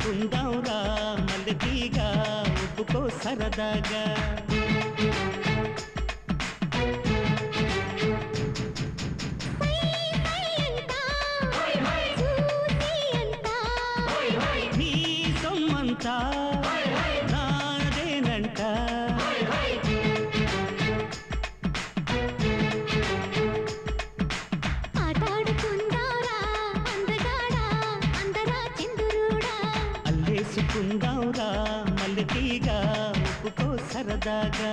అల్లేసుకుందాంరా మల్లెతీగా ఒప్పుకో సరదాగా నీ సొమ్మంతా నాదేనంట అల్లేసుకుందాంరా మల్లెతీగా ఒప్పుకో సరదాగా